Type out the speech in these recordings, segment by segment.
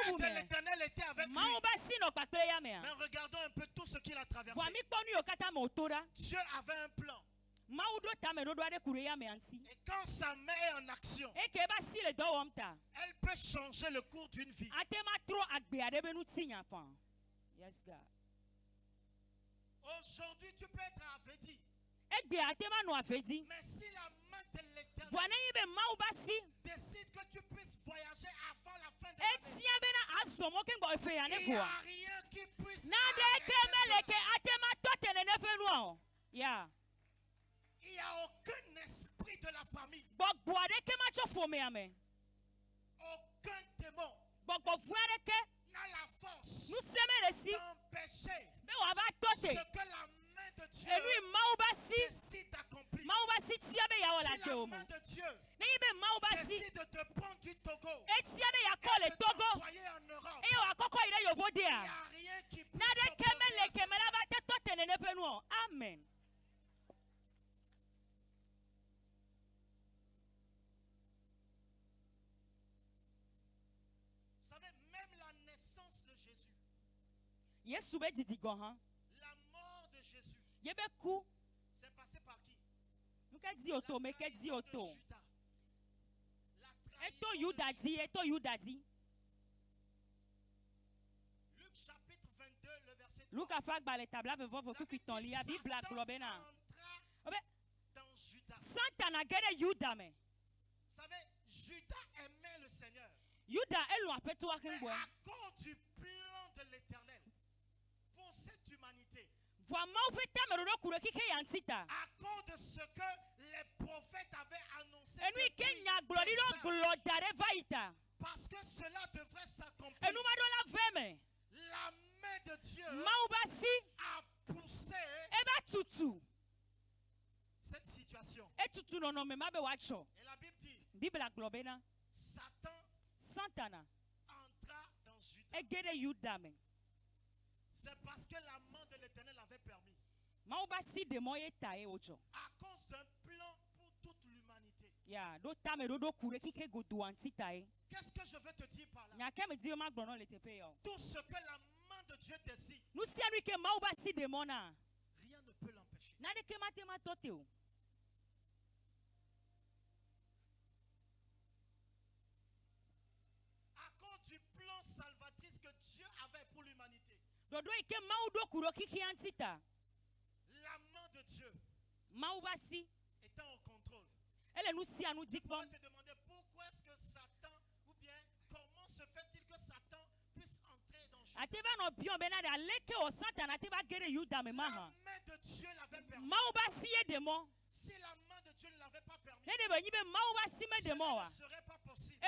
main de l'Éternel était avec lui. Mais regardons un peu tout ce qu'il a traversé. Dieu avait un plan. Et quand sa main est en action, elle peut changer le cours d'une vie. Yes, God. Aujourd'hui, tu peux être avedi. Mais si la main de l'Éternel décide que tu puisses voyager avant la fin de l'année, il n'y a rien qui puisse arrêter cela. Il n'y a aucun esprit de la famille, aucun démon n'a la force d'empêcher ce que la main de Dieu décide d'accomplir. Si la main de Dieu décide de te prendre du Togo et de t'envoyer en Europe, il n'y a rien qui puisse s'opposer à ça. Amen. Vous savez, même la naissance de Jésus, la mort de Jésus, c'est passé par qui? La trahison de Judas. Luc chapitre 22, le verset 3. Dans Judas. Vous savez, Judas aimait le Seigneur. Mais à cause du plan de l'Éternel pour cette humanité, à cause de ce que les prophètes avaient annoncé, parce que cela devrait s'accomplir, la main de Dieu a poussé cette situation. Et la Bible dit, Satan entra dans Judas. C'est parce que la main de l'Éternel avait permis. À cause d'un plan pour toute l'humanité. Qu'est-ce que je veux te dire par là? Tout ce que la main de Dieu décide, rien ne peut l'empêcher. À cause du plan salvatrice que Dieu avait pour l'humanité, la main de Dieu étant en contrôle. Je pourrais te demander pourquoi est-ce que Satan, ou bien comment se fait-il que Satan puisse entrer dans Judas? La main de Dieu l'avait permis. Si la main de Dieu ne l'avait pas permis, cela ne serait pas possible.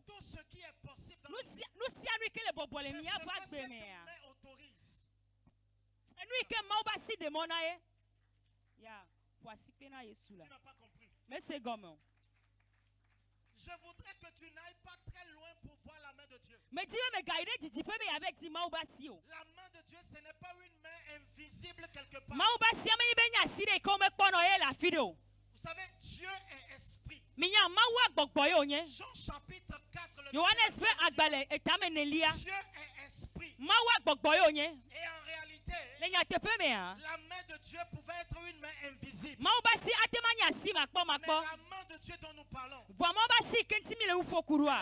Tout ce qui est possible dans c'est ce que cette main autorise. Tu n'as pas compris. Je voudrais que tu n'ailles pas très loin pour voir la main de Dieu. La main de Dieu, ce n'est pas une main invisible quelque part. Vous savez, Dieu est esprit. Jean chapitre 4, le Dieu est esprit. Et en réalité, la main de Dieu pouvait être une main invisible. Mais la main de Dieu dont nous parlons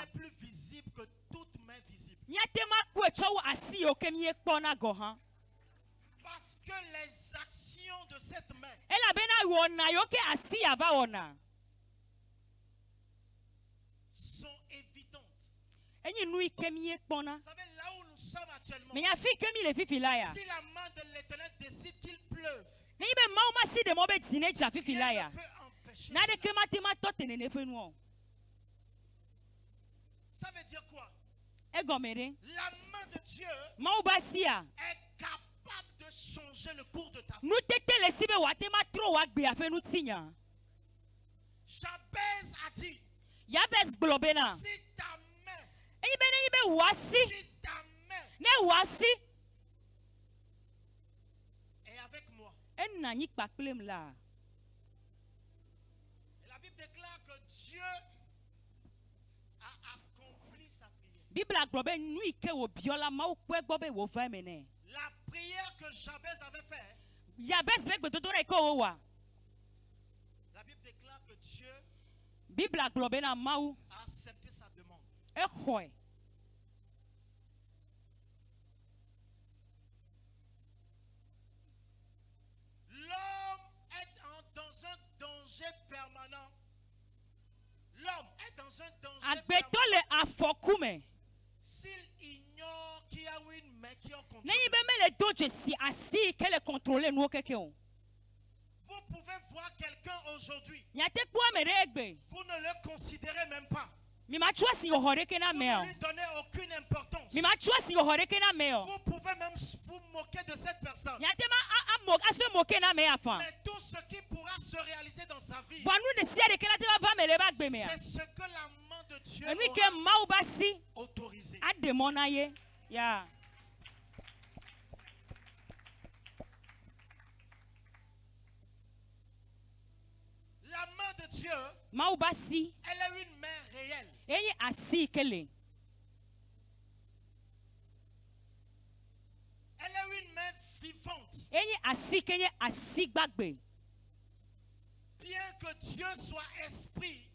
est plus visible que toute main visible. Parce que les actions de cette main sont évidentes. Vous savez, là où nous sommes actuellement, si la main de l'Éternel décide qu'il pleuve, rien ne peut empêcher cela. Ça veut dire quoi? La main de Dieu est capable de changer le cours de ta vie. Jabez a dit, si ta main, est avec moi. Et la Bible déclare que Dieu a accompli sa prière. La prière que Jabez avait faite, la Bible déclare que Dieu a accepté sa demande. L'homme est dans un danger permanent. L'homme est dans un danger permanent. S'il ignore qu'il y a une main qui en contrôle. Vous pouvez voir quelqu'un aujourd'hui. Vous ne le considérez même pas. Vous ne lui donnez aucune importance. Vous pouvez même vous moquer de cette personne. Mais tout ce qui pourra se réaliser dans sa vie, c'est ce que la main de Dieu aura autorisé. La main de Dieu, elle est une main réelle. Elle est une main vivante. Bien que Dieu soit esprit,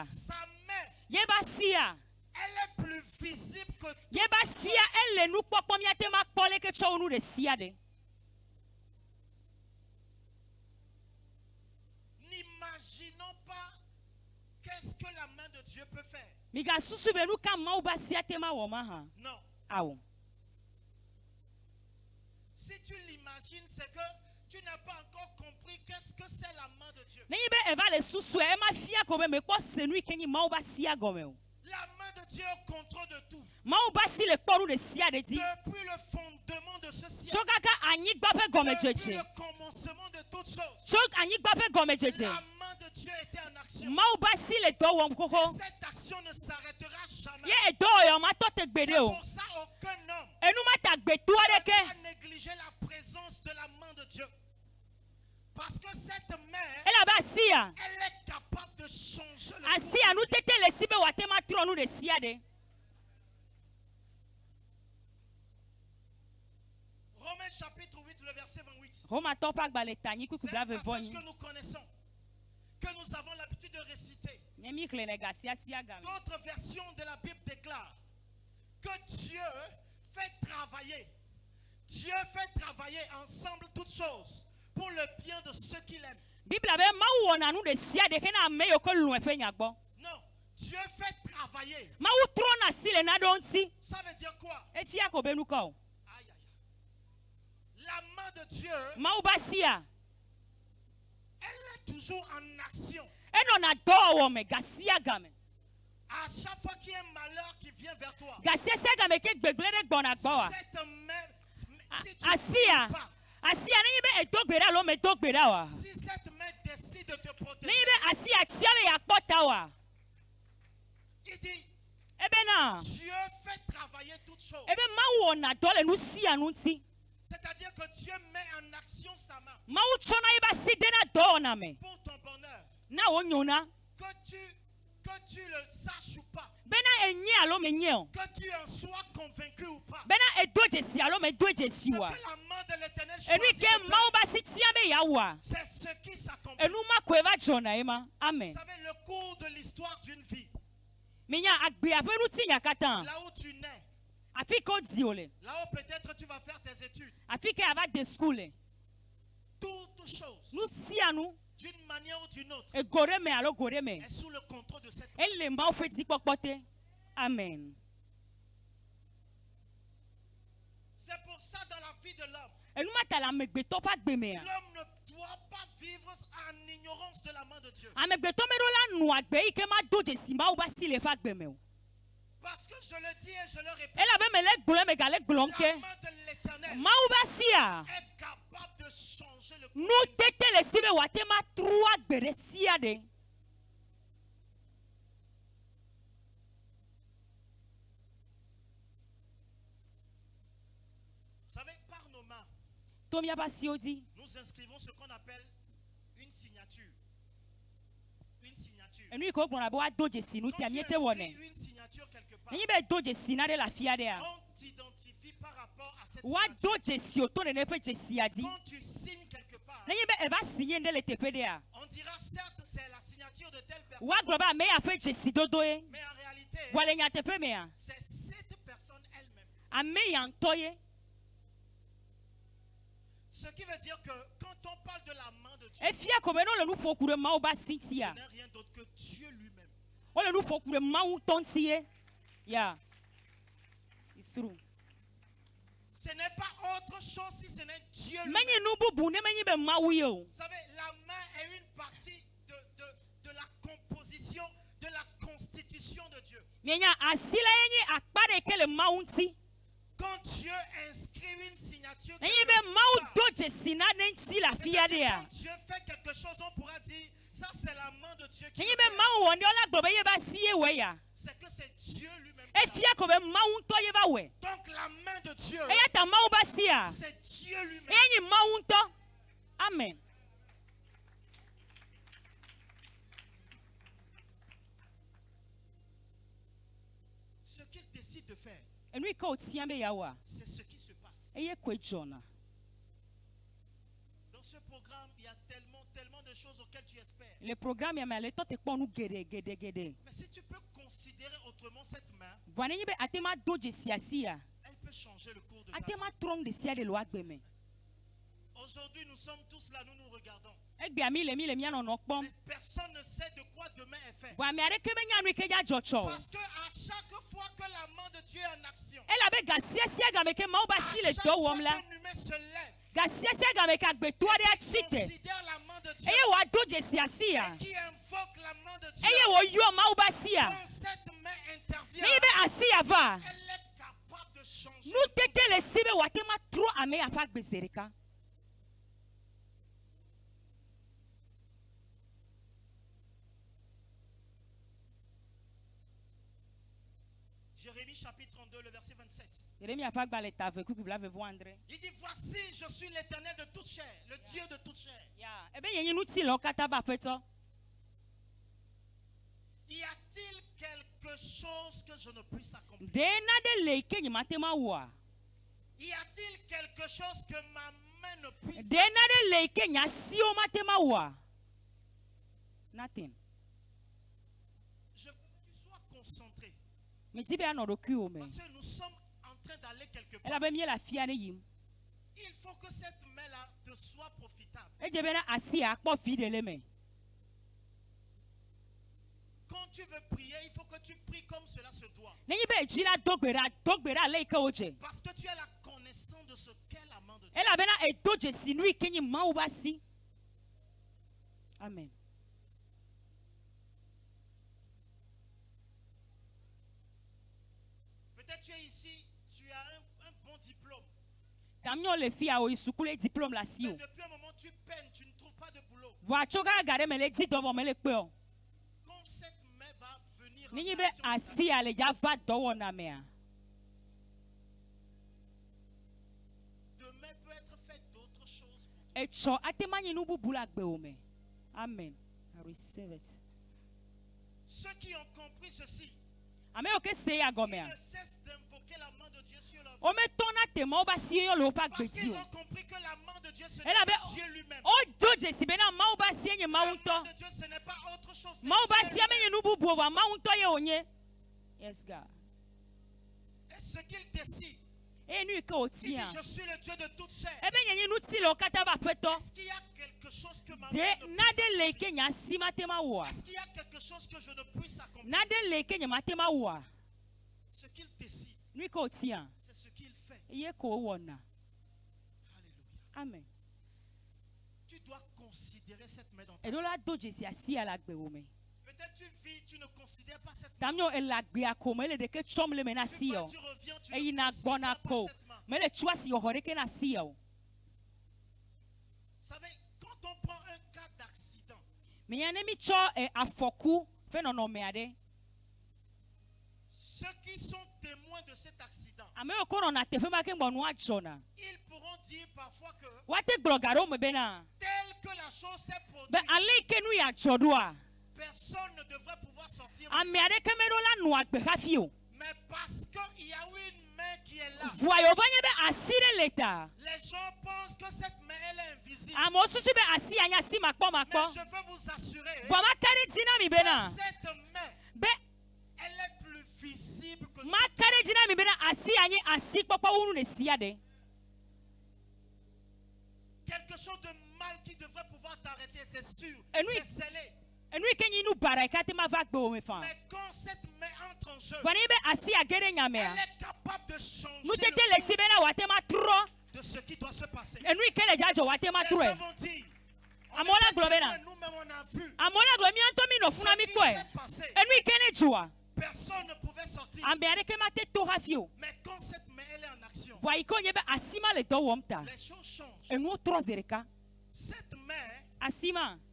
sa main, elle est plus visible que tout. N'imaginons pas qu'est-ce que la main de Dieu peut faire. Non. Si tu l'imagines, c'est que tu n'as pas encore compris qu'est-ce que c'est la main de Dieu. La main de Dieu est au contrôle de tout. Depuis le fondement de ce ciel, depuis le commencement de toutes choses, la main de Dieu était en action. Et cette action ne s'arrêtera jamais. C'est pour ça aucun homme ne doit négliger la présence de la main de Dieu. Parce que cette main, elle est capable de changer le Romains chapitre 8, le verset 28. C'est un passage que nous connaissons, que nous avons l'habitude de réciter. D'autres versions de la Bible déclarent que Dieu fait travailler ensemble toutes choses pour le bien de ceux qu'il aime. Non, Dieu fait travailler. Ça veut dire quoi? Aïe, aïe. La main de Dieu, elle est toujours en action. À chaque fois qu'il y a un malheur qui vient vers toi, cette main, si tu ne pas, si cette main décide de te protéger, il dit, Dieu fait travailler toutes choses. C'est-à-dire que Dieu met en action sa main pour ton bonheur. Que tu le saches ou pas, que tu en sois convaincu ou pas, ce que la main de l'Éternel choisit de faire, c'est ce qui s'accomplit. Vous savez, le cours de l'histoire d'une vie, là où tu nais, là où peut-être tu vas faire tes études, toutes choses, d'une manière ou d'une autre, est sous le contrôle de cette main. Amen. C'est pour ça dans la vie de l'homme, l'homme ne doit pas vivre en ignorance de la main de Dieu. Parce que je le dis et je le répète, la main de l'Éternel est capable de changer le cours. Vous savez, par nos mains, nous inscrivons ce qu'on appelle une signature. Une signature. Quand tu écris une signature quelque part, on t'identifie par rapport à cette signature. Quand tu signes quelque part, on dira certes c'est la signature de telle personne, mais en réalité, c'est cette personne elle-même. Ce qui veut dire que quand on parle de la main de Dieu, ce n'est rien d'autre que Dieu lui-même. Ce n'est pas autre chose si ce n'est Dieu lui-même. Vous savez, la main est une partie de la composition, de la constitution de Dieu. Quand Dieu inscrit une signature, quand Dieu fait quelque chose, on pourra dire ça c'est la main de Dieu qui le fait. C'est que c'est Dieu lui-même. Donc la main de Dieu, c'est Dieu lui-même. Amen. Ce qu'il décide de faire, c'est ce qui se passe. Dans ce programme, il y a tellement de choses auxquelles tu espères. Le programme mais si tu peux considérer autrement cette main, elle elle peut changer le cours de ta vie. Aujourd'hui, nous sommes tous là, nous nous regardons. Mais personne ne sait de quoi demain est fait. Parce qu'à chaque fois que la main de Dieu est en action, à chaque fois qu'un humain se lève, qui considère la main de Dieu, et qui invoque la main de Dieu, quand cette main intervient, elle est capable de changer. Jérémie chapitre 32, le verset 27. Il dit, voici, je suis l'Éternel de toute chair, le Dieu de toute chair. Y a-t-il quelque chose que je ne puisse accomplir? Y a-t-il quelque chose que ma main ne puisse accomplir? Nothing. Je veux que tu sois concentré. Parce que nous sommes en train d'aller quelque part. Il faut que cette main-là te soit profitable. Quand tu veux prier, il faut que tu pries comme cela se doit. Parce que tu as la connaissance de ce qu'est la main de Dieu. Amen. Peut-être tu es ici, tu as un bon diplôme. Mais depuis un moment, tu peines, tu ne trouves pas de boulot. Quand cette main va venir en action, demain peut être fait d'autres choses pour toi. Amen. I receive it. Ceux qui ont compris ceci, ils ne cessent d'invoquer la main de Dieu sur leur vie. Parce qu'ils ont compris que la main de Dieu, ce n'est pas Dieu lui-même. La main de Dieu, ce n'est pas autre chose. Yes, God. Et ce qu'il décide, il dit, je suis le Dieu de toute chair. Est-ce qu'il y a quelque chose que ma main ne puisse accomplir? Est-ce qu'il y a quelque chose que je ne puisse accomplir? Ce qu'il décide, c'est ce qu'il fait. Alléluia. Amen. Tu dois considérer cette main dans ta vie. Peut-être tu vis, tu ne considères pas cette main. Tu reviens, tu ne considères pas cette main. Vous savez, quand on prend un cas d'accident, ceux qui sont témoins de cet accident, ils pourront dire parfois que tel que la chose s'est produite, personne ne devrait pouvoir sortir. Mais parce qu'il y a une main qui est là. Les gens pensent que cette main elle est invisible. Mais je veux vous assurer que cette main elle est plus visible que nous. Quelque chose de mal qui devrait pouvoir t'arrêter, c'est sûr. C'est scellé. Mais quand cette main entre en jeu, elle est capable de changer le cours de ce qui doit se passer. Les gens vont dire, nous-mêmes on a vu ce qui s'est passé. Personne ne pouvait sortir. Mais quand cette main elle est en action, les choses changent. Cette main,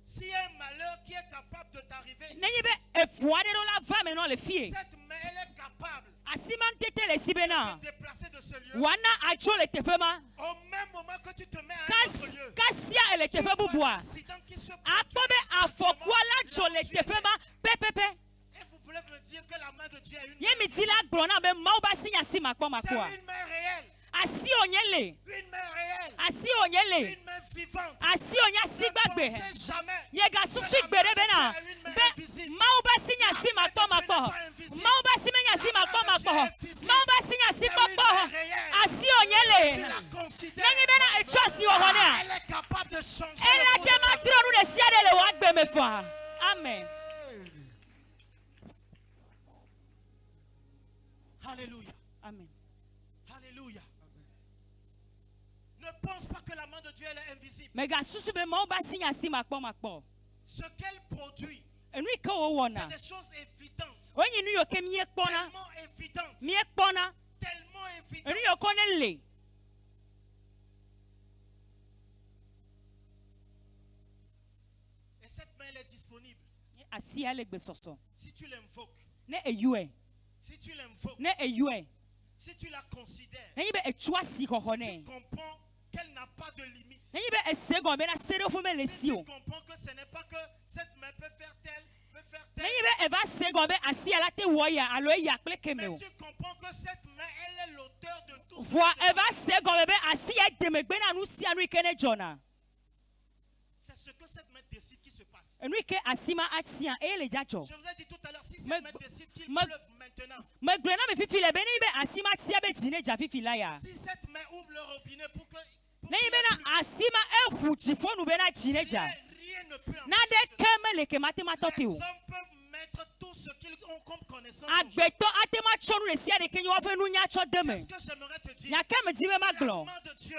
s'il y a un malheur qui est capable de t'arriver, cette main elle est capable de déplacer de ce lieu. Au même moment que tu te mets à un autre lieu, tu vois l'accident qui se produit. Et vous voulez me dire que la main de Dieu est une main réelle. C'est une main réelle. Une main réelle. Une main vivante. Ne pensez jamais que la main de Dieu est une main invisible. La main de Dieu n'est pas invisible. La main de Dieu est physique. C'est une main réelle. Tu la considères. Elle est capable de changer le cours. Amen. Alléluia. Amen. Alléluia. Ne pense pas que la main de Dieu elle est invisible. Ce qu'elle produit, c'est des choses évidentes. Tellement évidentes. Tellement évidentes. Et cette main elle est disponible. Si tu l'invoques. Si tu l'invoques. Si tu la considères. Si tu comprends qu'elle n'a pas de limite. Si tu comprends que ce n'est pas que cette main peut faire tel, peut faire tel. Mais tu comprends que cette main, elle est l'auteur de tout. C'est ce que cette main décide qui se passe. Je vous ai dit tout à l'heure, si cette main décide qu'il pleuve maintenant. Si cette main ouvre le robinet pour que rien ne peut empêcher. Les hommes peuvent mettre tout ce qu'ils ont comme connaissance. Qu'est-ce que j'aimerais te dire? La main de Dieu,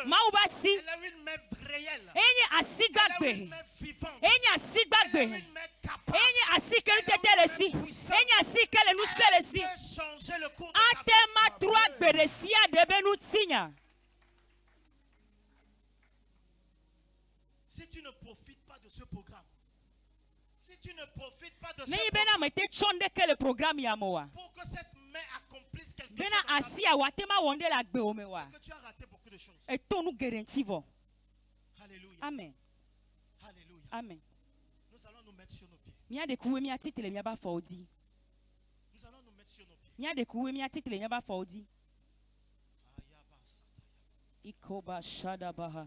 elle a une main réelle. Elle a une main vivante. Elle a une main capable. Elle a une main puissante. Elle peut changer le cours de ta vie. Si tu ne profites pas de ce programme, si tu ne profites pas de ce programme, pour que cette main accomplisse quelque chose, c'est que tu as raté beaucoup de choses. Alléluia. Amen. Alléluia. Amen. Nous allons nous mettre sur nos pieds. Nous allons nous mettre sur nos pieds. Ikoba Shadabaha.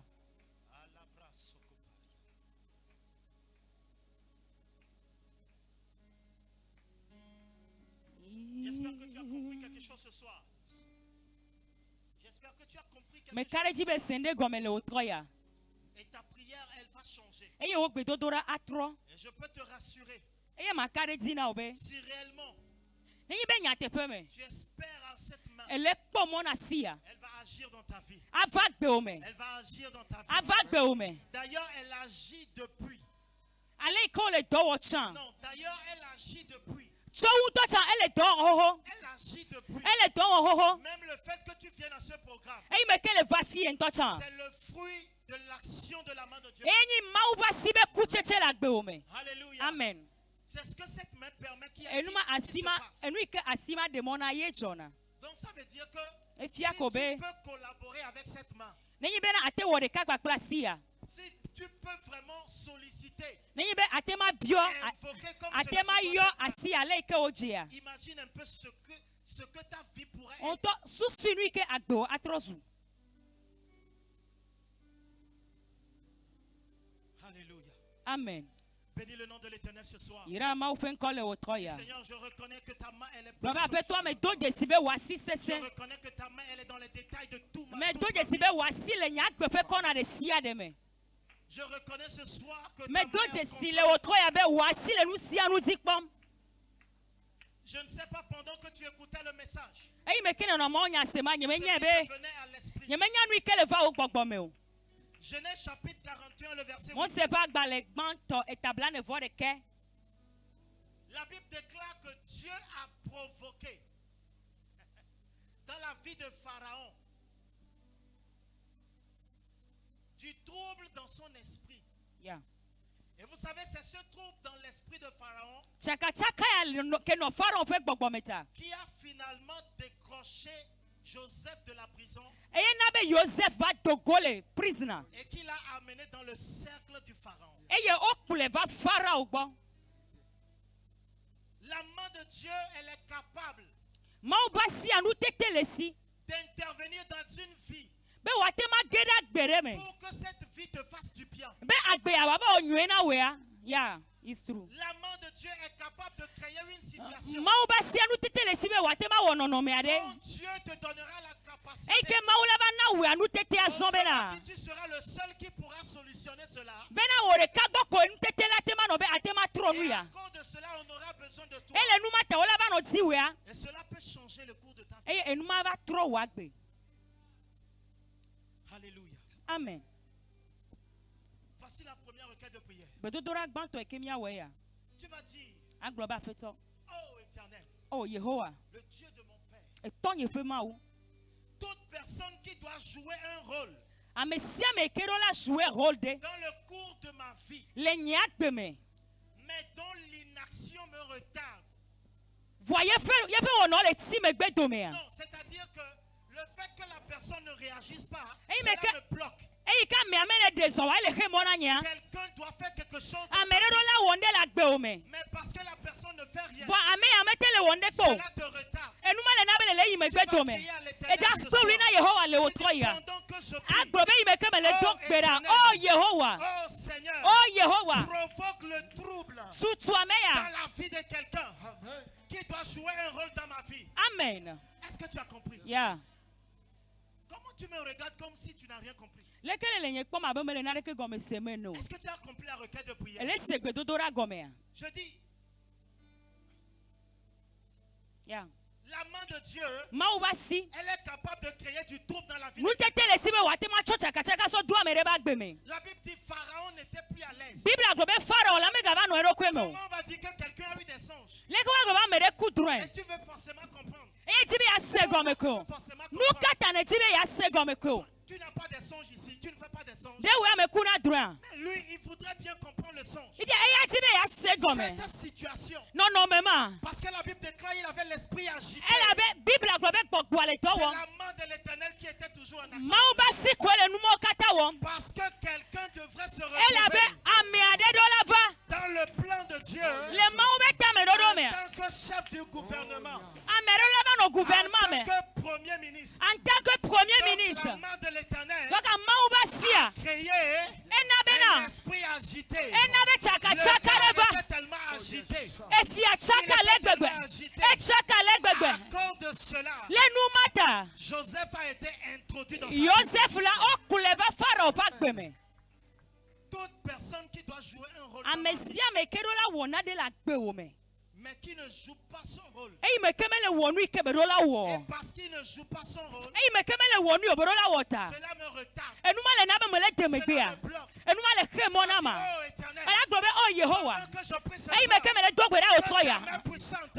J'espère que tu as compris quelque chose ce soir. J'espère que tu as compris quelque chose. Et ta prière, elle va changer. Et je peux te rassurer. Si réellement tu espères en cette main, elle va agir dans ta vie. Elle va agir dans ta vie. D'ailleurs, elle agit depuis. Non, d'ailleurs, elle agit depuis. Elle agit depuis. Même le fait que tu viennes à ce programme, c'est le fruit de l'action de la main de Dieu. Alléluia. Amen. C'est ce que cette main permet qu'il y ait qui se passe. Donc ça veut dire que si tu peux collaborer avec cette main, si tu peux vraiment solliciter. Imagine un peu ce que ta vie pourrait être. Alléluia. Amen. Bénis le nom de l'Éternel ce soir. Seigneur, je reconnais que ta main elle est puissante. Je reconnais que ta main elle est dans les détails de tout ma vie. Je reconnais ce soir que ta main je ne sais pas pendant que tu écoutais le message. Ce qui te venait à l'esprit. Genèse chapitre 41, le verset 8. La Bible déclare que Dieu a provoqué dans la vie de Pharaon du trouble dans son esprit. Yeah. Et vous savez, c'est ce trouble dans l'esprit de Pharaon qui a finalement décroché Joseph de la prison et qui l'a amené dans le cercle du Pharaon. La main de Dieu, elle est capable d'intervenir dans une vie pour que cette vie te fasse du bien. Yeah, it's true. La main de Dieu est capable de créer une situation. Dieu te donnera la capacité. Tu seras le seul qui pourra solutionner cela. Et à cause de cela, on aura besoin de toi. Et cela peut changer le cours de ta vie. Alléluia. Amen. Voici la première requête de prière. Tu vas dire, oh Éternel, oh Yehovah, le Dieu de mon Père, toute personne qui doit jouer un rôle dans le cours de ma vie, mais dont l'inaction me retarde. Non, c'est-à-dire que le fait que la personne ne réagisse pas, cela me bloque. Quelqu'un doit faire quelque chose. Mais parce que la personne ne fait rien, cela te retarde. Tu vas crier à l'Éternel ce soir. Pendant que je prie, oh Seigneur, provoque le trouble dans la vie de quelqu'un qui doit jouer un rôle dans ma vie. Amen. Est-ce que tu as compris? Yeah. Comment tu me regardes comme si tu n'as rien compris? Est-ce que tu as compris la requête de prière? Je dis, yeah. La main de Dieu, elle est capable de créer du trouble dans la vie. La Bible dit Pharaon n'était plus à l'aise. Comment on va dire que quelqu'un a eu des songes? Et tu veux forcément comprendre. Tu n'as pas de songe ici, tu ne fais pas de songe. Mais lui, il voudrait bien comprendre le songe. Cette situation. Parce que la Bible déclare qu'il avait l'esprit agité. C'est la main de l'Éternel qui était toujours en action. Parce que quelqu'un devrait se retrouver dans le plan de Dieu en tant que chef du gouvernement. En tant que premier ministre. La main de l'Éternel a créé un esprit agité. Le cœur était tellement agité. À cause de cela, Joseph a été introduit dans sa vie. Toute personne qui doit jouer un rôle mais qui ne joue pas son rôle. Et parce qu'il ne joue pas son rôle, cela me retarde. Cela me bloque. Oh Éternel, pendant que je prie ce soir, que ta main puissante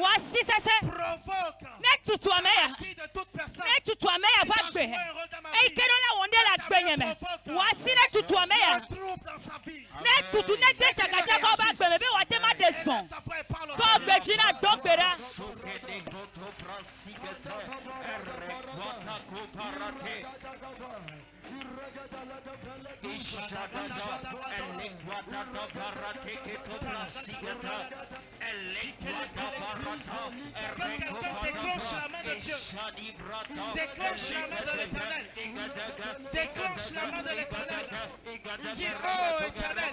provoque la vie de toute personne qui doit jouer un rôle dans ma vie. Que ta main provoque le trouble dans sa vie. brasigete errekwata kuparate ishadada elekwata da parate keto brasigete elekwata parata déclenche la main de Dieu. Déclenche la main de l'Éternel. Déclenche la main de l'Éternel. Dis, oh Éternel,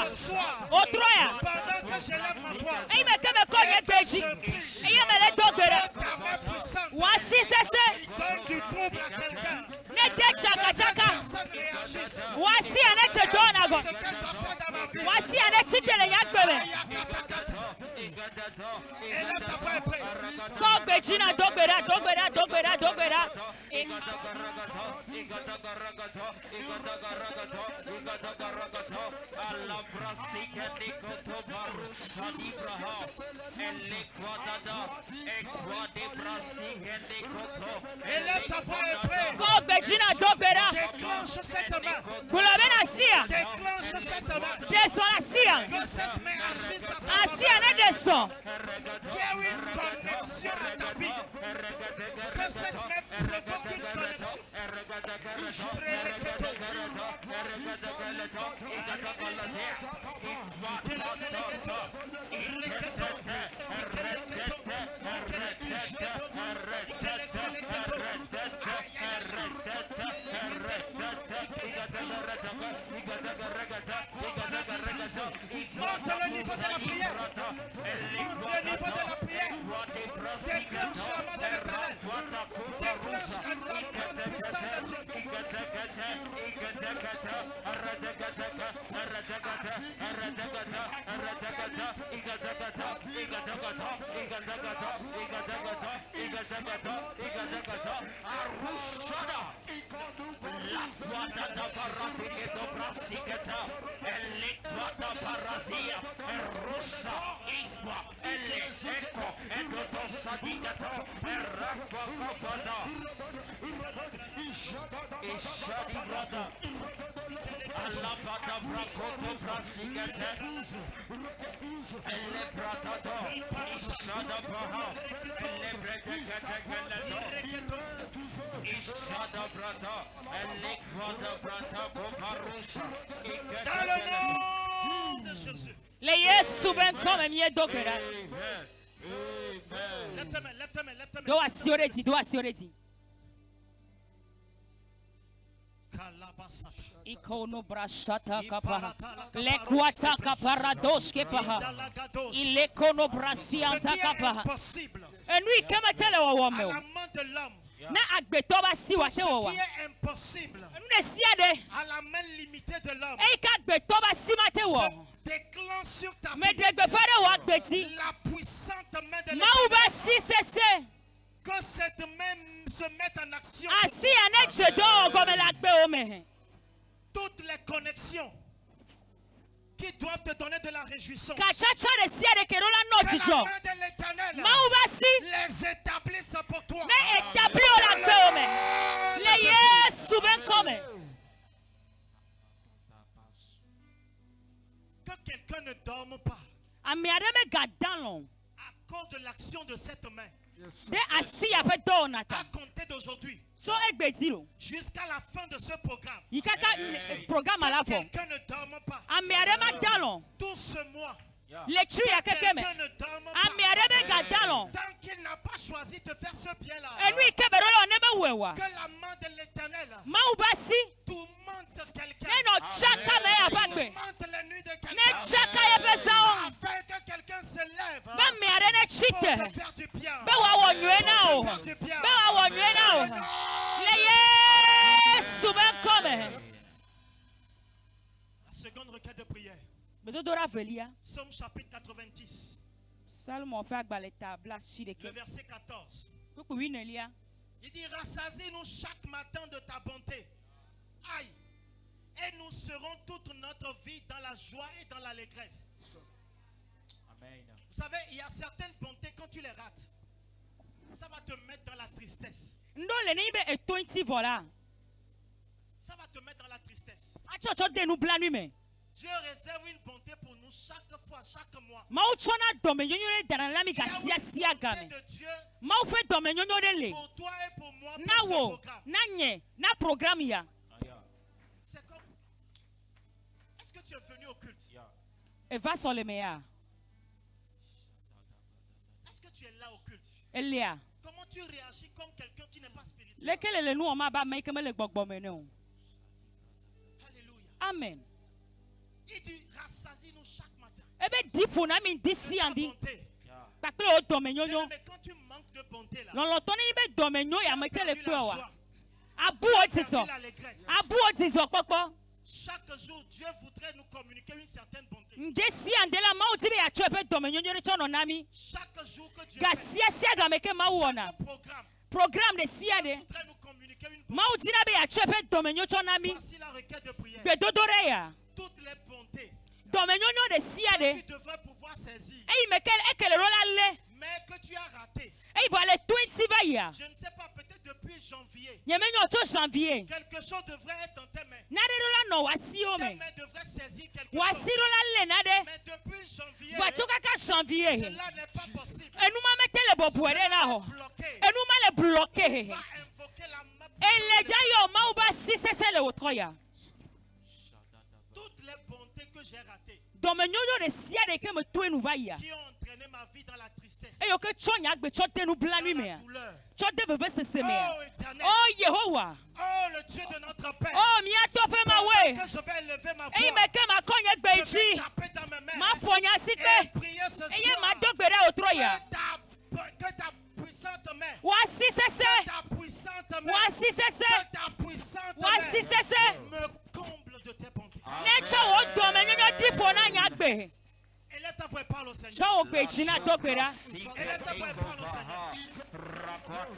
ce soir, pendant que je lève ma voix, je prie ta main puissante. Donne du trouble à quelqu'un. Personne réagisse. Ce qu'elle t'a fait dans ma vie. Et là, ta voix est prête. Élève ta voix et prie. Déclenche cette main. Déclenche cette main. Que cette main agisse à ta faveur. Qu'il y ait une connexion à ta vie. Que cette main provoque une connexion. Monte le niveau de la prière. Monte le niveau de la prière. Déclenche la main de l'Éternel. Déclenche la main puissante de Dieu. Dans le nom de Jésus. Lève ta main, lève ta main, lève ta main. Ikono brashata kapa lekwata kapara doshke paha ilekono brasianta kapa enui kama tele wa wame na agbeto ba si wa te wa impossible ne siade à la main limitée de l'homme. E ka agbeto ba si ma te wa déclenche sur ta vie la puissante main de l'Éternel. Que cette main se mette en action. Toutes les connexions qui doivent te donner de la réjouissance. Que la main de l'Éternel les établisse pour toi. Que quelqu'un ne dorme pas à cause de l'action de cette main. À compter d'aujourd'hui jusqu'à la fin de ce programme, quelqu'un ne dorme pas tout ce mois. Quelqu'un ne dorme pas tant qu'il n'a pas choisi de faire ce bien-là. Que la main de l'Éternel tourmente quelqu'un, tourmente la nuit de quelqu'un, afin que quelqu'un se lève pour te faire du bien. La seconde requête de prière. Psaume chapitre 90. Le verset 14. Il dit, rassasie-nous chaque matin de ta bonté. Aïe. Et nous serons toute notre vie dans la joie et dans l'allégresse. Amen. Vous savez, il y a certaines bontés, quand tu les rates, ça va te mettre dans la tristesse. Ça va te mettre dans la tristesse. Dieu réserve une bonté pour nous chaque fois, chaque mois. Mau chona domenyo le darala mi gasia sia game. Mau fe domenyo le. Pour toi et pour moi, pour na ce wo, programme. na nye, na programme ya. C'est comme... Est-ce que tu es venu au culte? Et va sur le meilleur. Est-ce que tu es là au culte? Elia. Comment tu réagis comme quelqu'un qui n'est pas spirituel? Lequel est le nous on m'a ba make me le gbogbo meno. Alléluia. Amen. Il dit rassasie-nous chaque matin. Ebe dipo na mi disi andi. Bonté. Pakle o domenyo yo. Mais quand tu manques de bonté là, Lolo toni ibe domenyo ya mete le tu as pe la wa. joie, Abu o tu as tiso. l'allégresse. Abu o tiso popo. Chaque jour, Dieu voudrait nous communiquer une certaine bonté. Ndesi andela ma o tibe ya chwe domenyo yo chono nami. Chaque jour que Dieu Gasia sia ga meke ma wona. chaque programme, Programme de sia de. Dieu voudrait nous communiquer une bonté. Ma o tira be ya chwe domenyo cho nami. Voici la requête de prière. Be dodore ya. Toutes les bontés Domenyo de sia que tu de. devrais pouvoir saisir, Ei mekel ekele rola le. mais que tu as raté. Ei bo le 20 ba ya. Je ne sais pas, peut-être depuis janvier, Nyemenyo cho janvier. quelque chose devrait être dans tes mains. Nade rola no wasi o Tes me. mains devraient saisir quelque chose. Wasi rola le nade. Mais depuis janvier, Bachuka ka janvier. cela n'est pas possible. Enu ma metele bobuere na ho. Bloqué. Enu ma le bloquer. Va invoquer la main Ele ja yo ma uba si sese le otroya. toutes les bontés que j'ai ratées, Domenyo de sia de ke me tu enu va ya. qui ont entraîné ma vie dans la tristesse, E yo ke chonya gbe chote nu blami dans me. la douleur. Chote bebe sese me. Oh éternel, Oh Yehowa. oh le Dieu de notre Père, Oh mi atope ma we. que je vais élever ma Ei voix, me ke ma konye je gbe vais ichi. taper dans mes mains Ma ponya et sikpe. prier ce Eye ma soir dogbere otroya. que ta puissante main, Wasi sese. ta puissante main, Wasi sese. que ta puissante Wasi main sese. me comble de tes bontés. Necho o domenyo di fona nya gbe. Élève ta voix et parle au Seigneur. Cho o gbe jina dogbera. Élève ta voix et parle au Seigneur.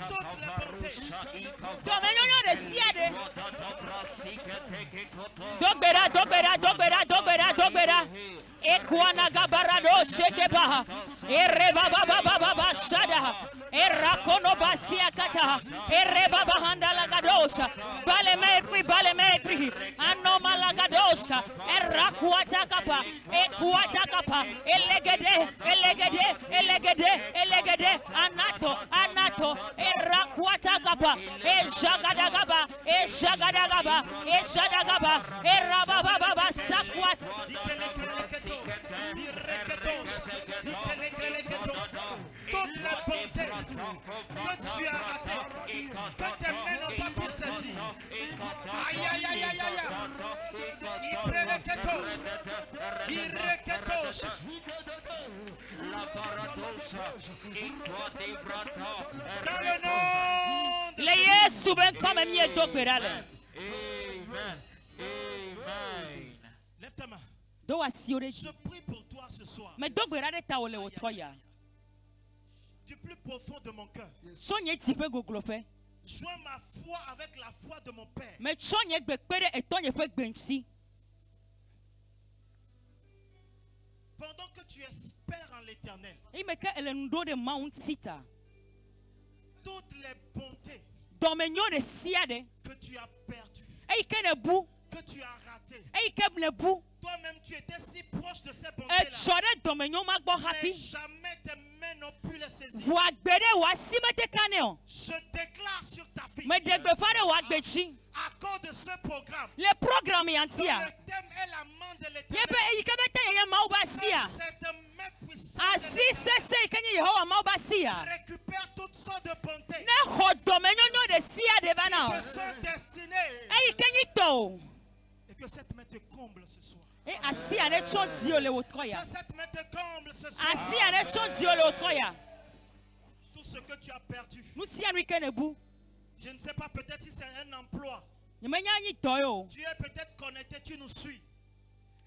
Toutes les bontés. Domenyo de sia de. Dogbera, dogbera, dogbera, dogbera, dogbera. Ekwana gabarado shekebaha. Ereba baba baba baba shada. Erakono basia kata. Ereba bahanda lagadosha. Bale medri. Anoma lagadosha. Erakuata kapa. Ekuata kapa. Elegede. Anato. Erakuata kapa. Ejagadagaba. Eraba baba sakwat. Toutes les bontés que tu as ratées, que tes mains n'ont pas pu saisir. Aïe. Irreketos. Dans le nom de Le Yesu ben comme mi dogberale. Lève ta main. Do asiore. Je prie pour toi ce soir. Me dogberale ta ole otroya. Du plus profond de mon cœur. Sonye tipe goglofe. Joins ma foi avec la foi de mon Père. Me sonye gbe pere etonye fe gbensi. Pendant que tu espères en l'Éternel, E me ke ele ndo de mount sita. toutes les bontés Domenyo de siade. que tu as perdues, E ke ne bu. que tu as ratées, E ke ne bu. toi-même tu étais si proche de ces E bontés-là, chore domenyo ma gbo mais happy. jamais tes mains n'ont pu les saisir. Wa gbere wa simete kane o. Je déclare sur ta vie, Me degbe fare wa gbechi. à cause de ce programme, Le programme dont yantia. le thème est la main de Yebe l'Éternel, e ke beta ye ma ubasia. cette main puissante Asi de l'Éternel sese kenye Yehowa ma ubasia. récupère toutes sortes de bontés Ne ho domenyo de siade bana qui o. te sont destinées E kenye to. et que cette main te comble ce soir. E asi ane chonzi ole otroya. Que cette main te comble ce soir. Asi ane chonzi ole otroya. Tout ce que tu as perdu. Nous si anu kene bu. Je ne sais pas, peut-être si c'est un emploi. Nyemenya ni toyo. Tu es peut-être connecté, tu nous suis.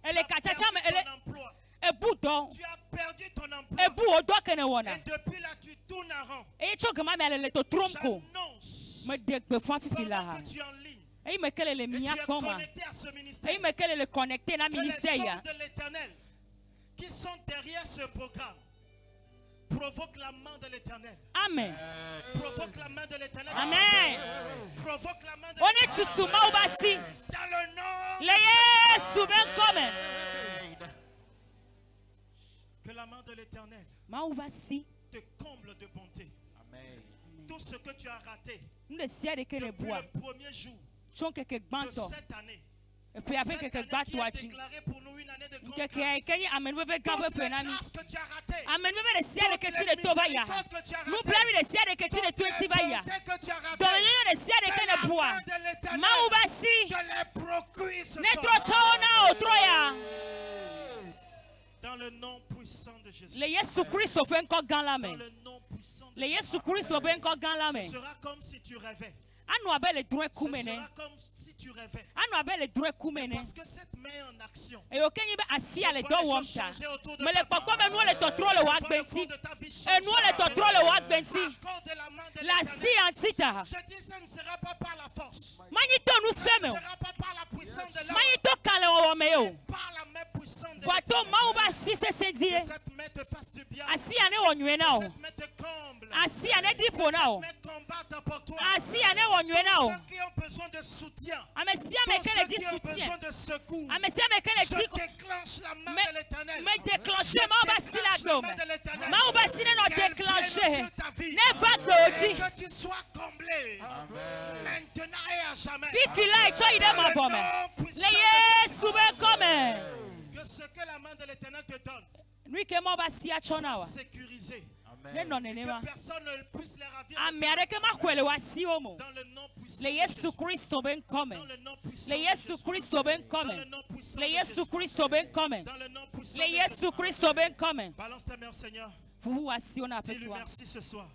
Ele kachacha me ele Ton emploi. ebu do. Tu as perdu ton emploi. Ebu odo kene wona. Et depuis là, tu tournes en rond. E choke ma me ale to tromko. J'annonce, Me degbe fa fifi la pendant ha. que tu es en ligne, E me kele le et tu miya es koma. connecté à ce ministère, E me kele le connecté na que les ministère ya. choses de l'Éternel qui sont derrière ce programme provoquent la main de l'Éternel. Amen. Provoque la main de l'Éternel. Amen. Provoque la main de One l'Éternel. tutu ma ubasi. Dans le nom Le Yesu ben come. main de l'Éternel te comble de bonté. Amen. Tout ce que tu as raté depuis le premier jour de cette année. Et puis après que déclaré pour nous une année de grande grâce. Toute la grâce que tu as ratée, toute la miséricorde que tu as ratée, la bonté que tu as ratée, toute la main de l'Éternel te les procure ce soir. Dans le nom puissant de Jésus. Dans le nom puissant de Jésus. Ce sera comme si tu rêvais. Ce sera comme si tu rêvais. Parce que cette main en action, je vois les choses changer autour de ta vie. Je vois le cours de ta vie changer. À cause de la main de l'Éternel. Je dis ça ne sera pas par la force. Ça ne sera pas par la puissance de l'homme. Mais par la main puissante de l'Éternel. Que cette main te fasse du bien. Que cette main te comble. Que cette main combatte pour toi. Tous ceux qui ont besoin de soutien, tous ceux qui ont besoin de secours, je déclenche la main de l'Éternel. Je déclenche la main de l'Éternel. Qu'elle vienne sur ta vie. Et que tu sois comblé. Maintenant et à jamais. Que ce que la main de l'Éternel te donne soit sécurisé. Que personne ne puisse les ravir. Dans le nom puissant de Jésus. Dans le nom puissant de Jésus. Dans le nom puissant de Jésus. Balance ta main au Seigneur. Dis-lui merci ce soir.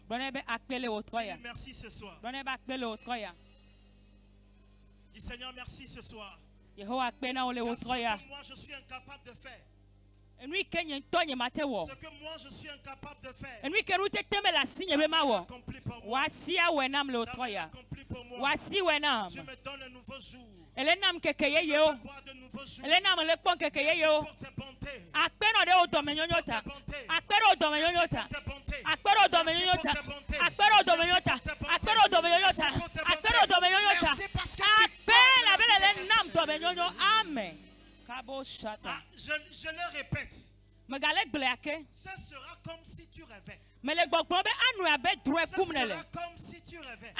Dis-lui merci ce soir. Dis Seigneur merci ce soir. Car ce que moi je suis incapable de faire. Ce que moi je suis incapable de faire. Accompli pour moi. Accompli pour moi. Tu me donnes un nouveau jour. Je veux voir de nouveaux jours. Merci pour ta bonté. Merci parce que Amen. Je le répète. Ce sera comme si tu rêvais. Ce sera comme si tu rêvais.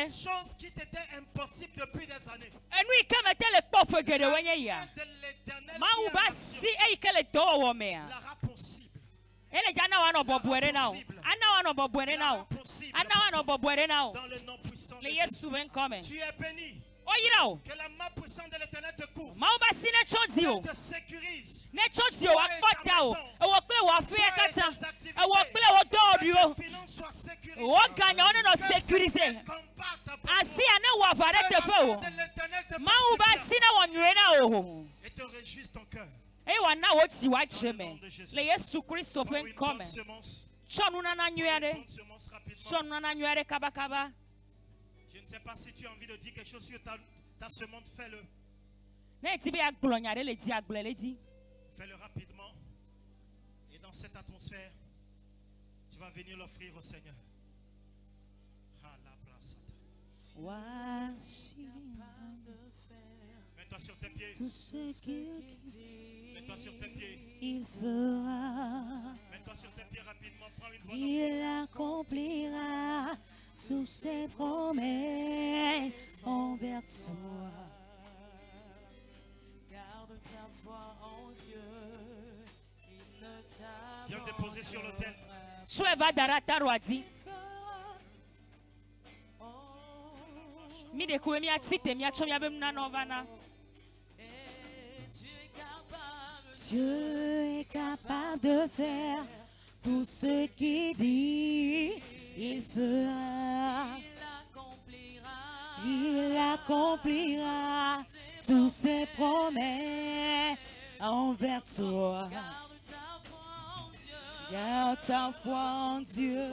Cette chose qui t'était impossible depuis des années. La main de l'Éternel la possible. Dans le nom puissant de Jésus. Tu es béni. Que la main puissante de l'Éternel te couvre. Qu'elle te sécurise. Tes finances soient sécurisées. Et te réjouisse ton cœur. Dans le nom de Jésus. Une bonne semence. Rapidement. Je ne sais pas si tu as envie de dire quelque chose sur ta semence, fais-le. Fais-le rapidement. Et dans cette atmosphère, tu vas venir l'offrir au Seigneur. Mets-toi sur tes pieds. Tout ce qu'il Mets-toi sur tes pieds. il fera. Mets-toi sur tes pieds rapidement. Prends une bonne Il accomplira tous ses promesses envers toi. Garde ta foi en Dieu. Viens déposer sur l'autel. Dieu est capable de faire tout ce qu'il dit, il fera. Il accomplira tous ses promesses envers toi. Garde ta foi en Dieu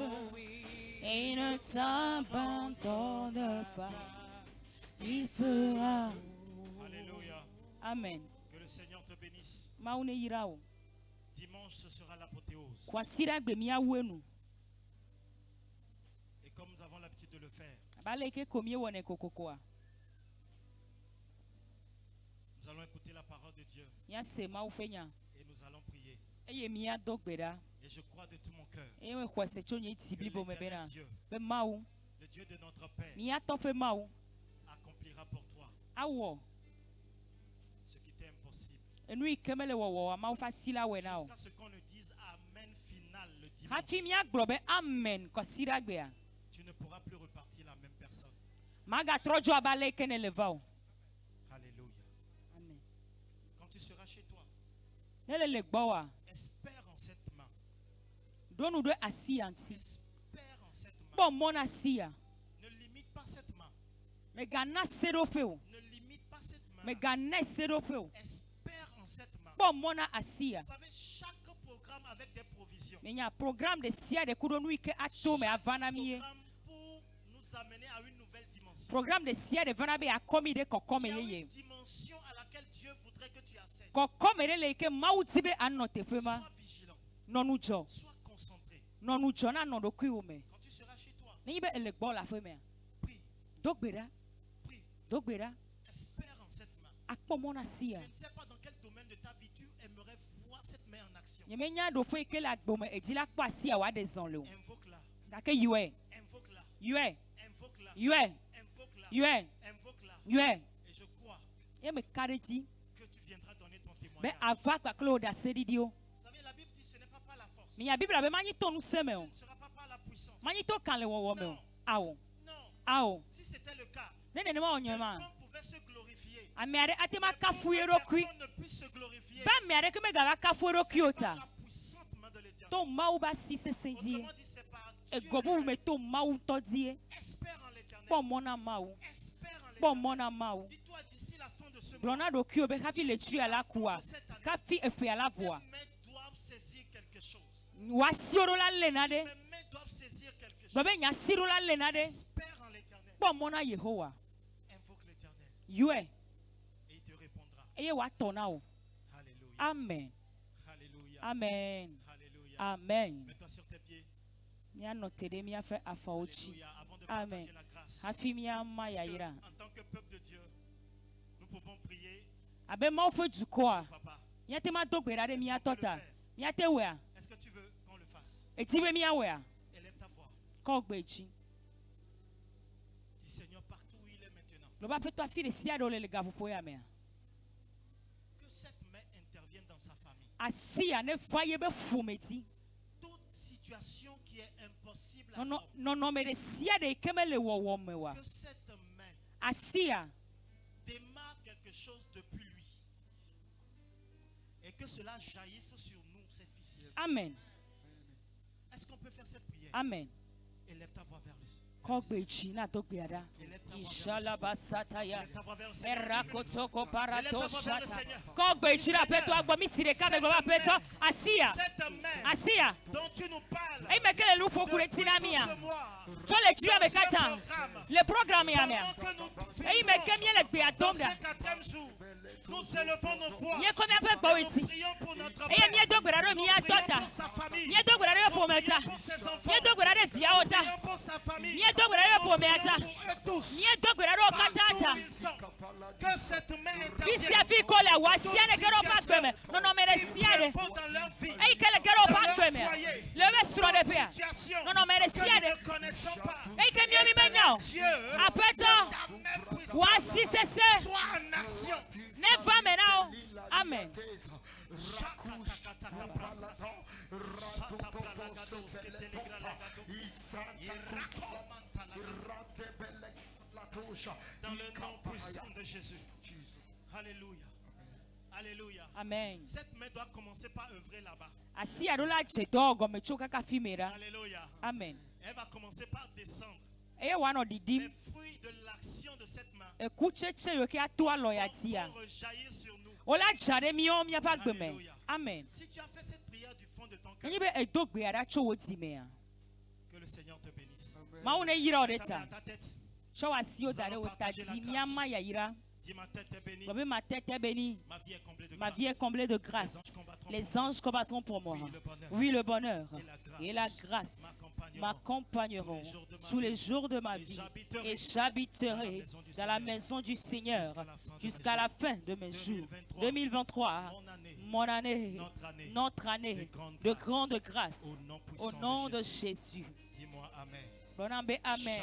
et ne t'abandonne pas. Il fera. Alléluia. Amen. Que le Seigneur te bénisse. Dimanche, ce sera l'apothéose. Et comme nous avons l'habitude de le faire, nous allons écouter la parole de Dieu. Et nous allons prier. Et je crois de tout mon cœur que l'éternel Dieu, le Dieu de notre Père, accomplira pour toi ce qui était impossible. Jusqu'à ce qu'on ne dise Amen final le dimanche, tu ne pourras plus repartir la même personne. Alléluia. Quand tu seras chez toi, espère en cette main. Espère en cette main. Ne limite pas cette main. Ne limite pas cette main. Espère en cette main. Vous savez, chaque programme avec des provisions. Chaque programme pour nous amener à une nouvelle dimension. Il y a une dimension à laquelle Dieu voudrait que tu accèdes. Sois vigilant. Sois concentré. Quand tu seras chez toi, prie. Espère en cette main. Je ne sais pas dans quel domaine de ta vie tu aimerais voir cette main en action. Invoque-la. Invoque-la. Invoque-la. Et je crois que tu viendras donner ton témoignage. Vous savez, la Bible dit ce n'est pas par la force. Ce ne sera pas par la puissance. Non. Si c'était le cas, quelqu'un pouvait se glorifier. Mais personne ne puisse se glorifier. C'est par la puissante main de l'Éternel. Autrement dit, c'est par Dieu. Espère en l'Éternel. Espère en l'Éternel. Dis-toi d'ici la fin de ce mois. Tes mains doivent saisir quelque chose. Tes mains doivent saisir quelque chose. Espère en l'Éternel. Invoque l'Éternel. Et il te répondra. Alléluia. Amen. Alléluia. Amen. Alléluia. Amen. Mets-toi sur tes pieds. Alléluia. Avant de Amen. partager la grâce. En tant que peuple de Dieu, nous pouvons prier. Papa, Est-ce que tu veux qu'on le fasse? Élève ta voix. Dis Seigneur, partout où il est maintenant, que cette main intervienne dans sa famille. Toute situation qui est impossible à l'homme, que cette main démarre quelque chose depuis lui. Et que cela jaillisse sur nous, ses fils. Amen. Est-ce qu'on peut faire cette prière? Amen. Élève ta voix vers le Seigneur. Dont tu nous parles, le programme est nous élevons nos voix. nous prions pour notre Père. Nous prions pour sa famille. Nous prions pour ses enfants. Nous prions pour sa famille. Nous prions pour eux tous. Partout où ils sont. Que cette main intervienne. Toute situation qu'il faut dans leur vie. Dans leur foyer. Toute situation que nous ne connaissons pas. Dieu, soit en action. Amen. Dans le nom puissant de Jésus. Alléluia. Alléluia. Amen. Cette main doit commencer par œuvrer là-bas. Alléluia. Amen. Elle va commencer par descendre. Les fruits de l'action de cette main vont rejaillir sur nous. Amen. Si tu as fait cette prière du fond de ton cœur, que le Seigneur te bénisse. Ta tête. Dis ma tête est bénie. Ma vie est comblée de grâce. Les anges combattront pour moi. Oui, le bonheur et la grâce m'accompagneront tous les jours de ma vie et j'habiterai dans la maison du Seigneur jusqu'à la fin de mes jours. 2023, mon année, notre année de grande grâce. Au nom de Jésus. Dis-moi Amen. Amen.